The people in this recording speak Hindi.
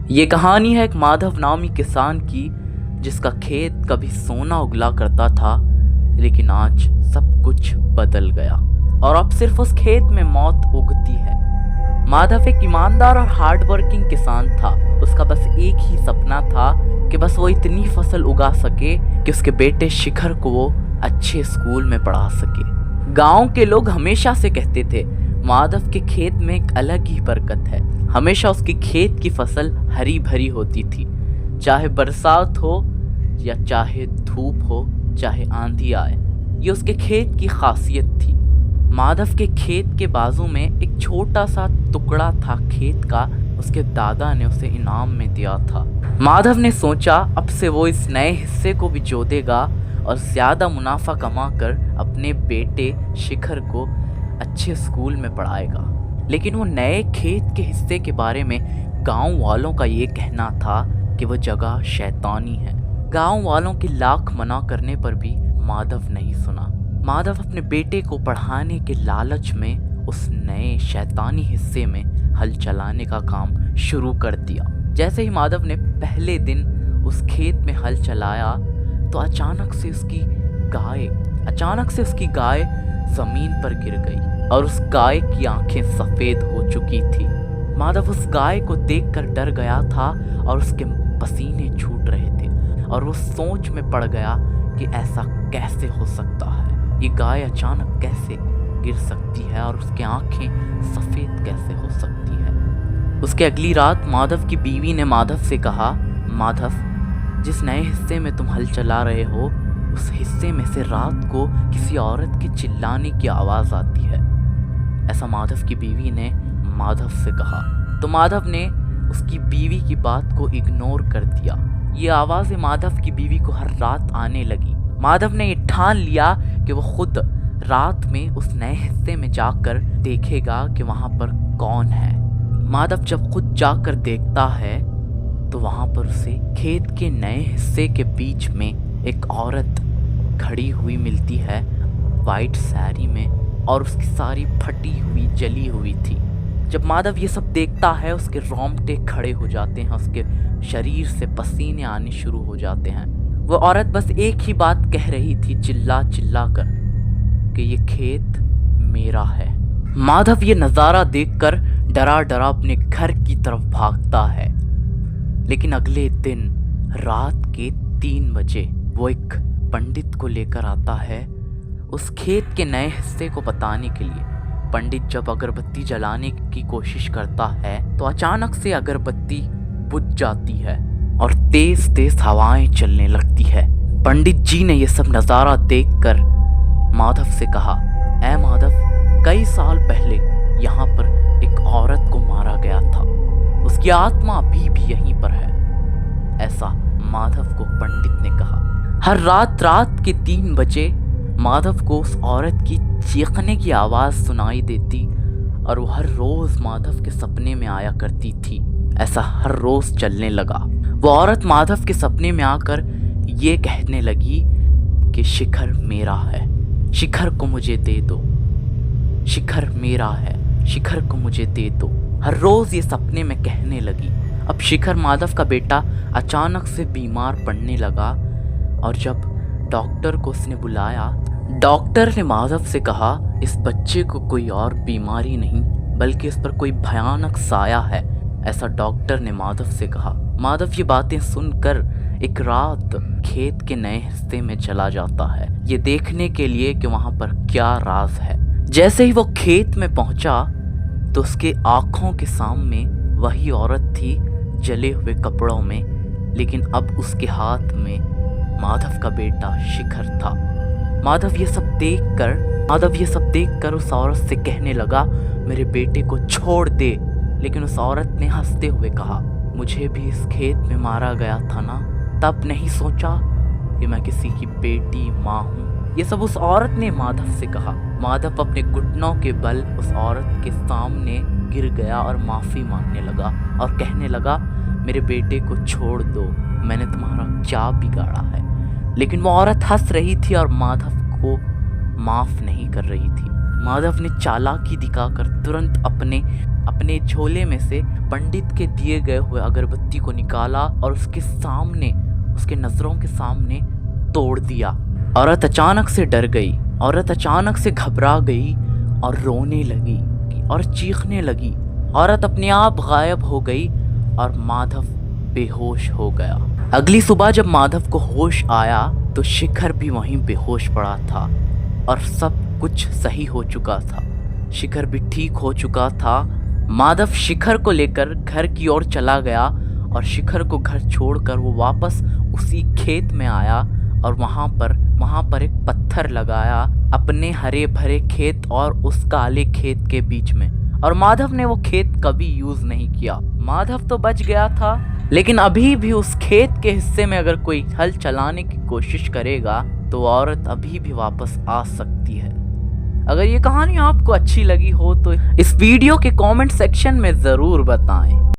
ये कहानी है एक माधव नामी किसान की, जिसका खेत कभी सोना उगला करता था, लेकिन आज सब कुछ बदल गया और अब सिर्फ उस खेत में मौत उगती है। माधव एक ईमानदार और हार्डवर्किंग किसान था। उसका बस एक ही सपना था कि बस वो इतनी फसल उगा सके कि उसके बेटे शिखर को वो अच्छे स्कूल में पढ़ा सके। गांव के लोग हमेशा से कहते थे, माधव के खेत में एक अलग ही बरकत है। हमेशा उसकी खेत की फसल हरी भरी होती थी, चाहे बरसात हो या चाहे धूप हो, चाहे आंधी आए। ये उसके खेत की खासियत थी। माधव के खेत के बाजू में एक छोटा सा टुकड़ा था खेत का, उसके दादा ने उसे इनाम में दिया था। माधव ने सोचा अब से वो इस नए हिस्से को भी जोतेगा और ज़्यादा मुनाफा कमाकर अपने बेटे शिखर को अच्छे स्कूल में पढ़ाएगा। लेकिन वो नए खेत के हिस्से के बारे में गांव वालों का ये कहना था कि वो जगह शैतानी है। गांव वालों की लाख मना करने पर भी माधव नहीं सुना। माधव अपने बेटे को पढ़ाने के लालच में उस नए शैतानी हिस्से में हल चलाने का काम शुरू कर दिया। जैसे ही माधव ने पहले दिन उस खेत में हल चलाया तो अचानक से उसकी गाय जमीन पर गिर गई और उस गाय की आंखें सफेद हो चुकी थी। माधव उस गाय को देखकर डर गया था और उसके पसीने छूट रहे थे और वो सोच में पड़ गया कि ऐसा कैसे हो सकता है, ये गाय अचानक कैसे गिर सकती है और उसकी आंखें सफेद कैसे हो सकती है। उसके अगली रात माधव की बीवी ने माधव से कहा, माधव, जिस नए हिस्से में तुम हल चला रहे हो उस हिस्से में से रात को किसी औरत के चिल्लाने की आवाज आती है। ऐसा माधव की बीवी ने माधव से कहा। तो माधव ने उसकी बीवी की बात को इग्नोर कर दिया। ये आवाजें माधव की बीवी को हर रात आने लगी। माधव ने ये ठान लिया कि वो खुद रात में उस नए हिस्से में जाकर देखेगा कि वहां पर कौन है। माधव जब खुद जाकर देखता है तो वहां पर उसे खेत के नए हिस्से के बीच में एक औरत खड़ी हुई मिलती है, वाइट साड़ी में, और उसकी सारी फटी हुई जली हुई थी। जब माधव ये सब देखता है उसके रोंगटे खड़े हो जाते हैं, उसके शरीर से पसीने आने शुरू हो जाते हैं। वो औरत बस एक ही बात कह रही थी चिल्ला चिल्ला कर कि ये खेत मेरा है। माधव ये नज़ारा देखकर डरा डरा अपने घर की तरफ भागता है। लेकिन अगले दिन रात के 3 बजे वो एक पंडित को लेकर आता है उस खेत के नए हिस्से को बताने के लिए। पंडित जब अगरबत्ती जलाने की कोशिश करता है तो अचानक से अगरबत्ती बुझ जाती है और तेज तेज हवाएं चलने लगती है। पंडित जी ने यह सब नज़ारा देखकर माधव से कहा, ऐ माधव, कई साल पहले यहाँ पर एक औरत को मारा गया था, उसकी आत्मा अभी भी यहीं पर है। ऐसा माधव को पंडित ने कहा। हर रात के 3 बजे माधव को उस औरत की चीखने की आवाज सुनाई देती और वो हर रोज माधव के सपने में आया करती थी। ऐसा हर रोज चलने लगा। वो औरत माधव के सपने में आकर ये कहने लगी कि शिखर मेरा है, शिखर को मुझे दे दो, शिखर मेरा है, शिखर को मुझे दे दो। हर रोज ये सपने में कहने लगी। अब शिखर माधव का बेटा अचानक से बीमार पड़ने लगा और जब डॉक्टर को उसने बुलाया, डॉक्टर ने माधव से कहा, इस बच्चे को कोई और बीमारी नहीं बल्कि इस पर कोई भयानक साया है। ऐसा डॉक्टर ने माधव से कहा। माधव ये बातें सुनकर एक रात खेत के नए हिस्से में चला जाता है, ये देखने के लिए कि वहां पर क्या राज है। जैसे ही वो खेत में पहुंचा तो उसके आंखों के सामने वही औरत थी जले हुए कपड़ों में, लेकिन अब उसके हाथ में माधव का बेटा शिखर था। माधव ये सब देखकर उस औरत से कहने लगा, मेरे बेटे को छोड़ दे। लेकिन उस औरत ने हंसते हुए कहा, मुझे भी इस खेत में मारा गया था ना, तब नहीं सोचा कि मैं किसी की बेटी माँ हूँ। ये सब उस औरत ने माधव से कहा। माधव अपने घुटनों के बल उस औरत के सामने गिर गया और माफ़ी मांगने लगा और कहने लगा, मेरे बेटे को छोड़ दो, मैंने तुम्हारा क्या बिगाड़ा है। लेकिन वो औरत हंस रही थी और माधव को माफ़ नहीं कर रही थी। माधव ने चालाकी दिखाकर तुरंत अपने अपने झोले में से पंडित के दिए गए हुए अगरबत्ती को निकाला और उसके सामने, उसके नजरों के सामने तोड़ दिया। औरत अचानक से डर गई, औरत अचानक से घबरा गई और रोने लगी और चीखने लगी। औरत अपने आप गायब हो गई और माधव बेहोश हो गया। अगली सुबह जब माधव को होश आया तो शिखर भी वहीं बेहोश पड़ा था और सब कुछ सही हो चुका था। शिखर भी ठीक हो चुका था। माधव शिखर को लेकर घर की ओर चला गया और शिखर को घर छोड़कर वो वापस उसी खेत में आया और वहाँ पर एक पत्थर लगाया अपने हरे भरे खेत और उस काले खेत के बीच में। और माधव ने वो खेत कभी यूज नहीं किया। माधव तो बच गया था, लेकिन अभी भी उस खेत के हिस्से में अगर कोई हल चलाने की कोशिश करेगा तो औरत अभी भी वापस आ सकती है। अगर ये कहानी आपको अच्छी लगी हो तो इस वीडियो के कमेंट सेक्शन में ज़रूर बताएं।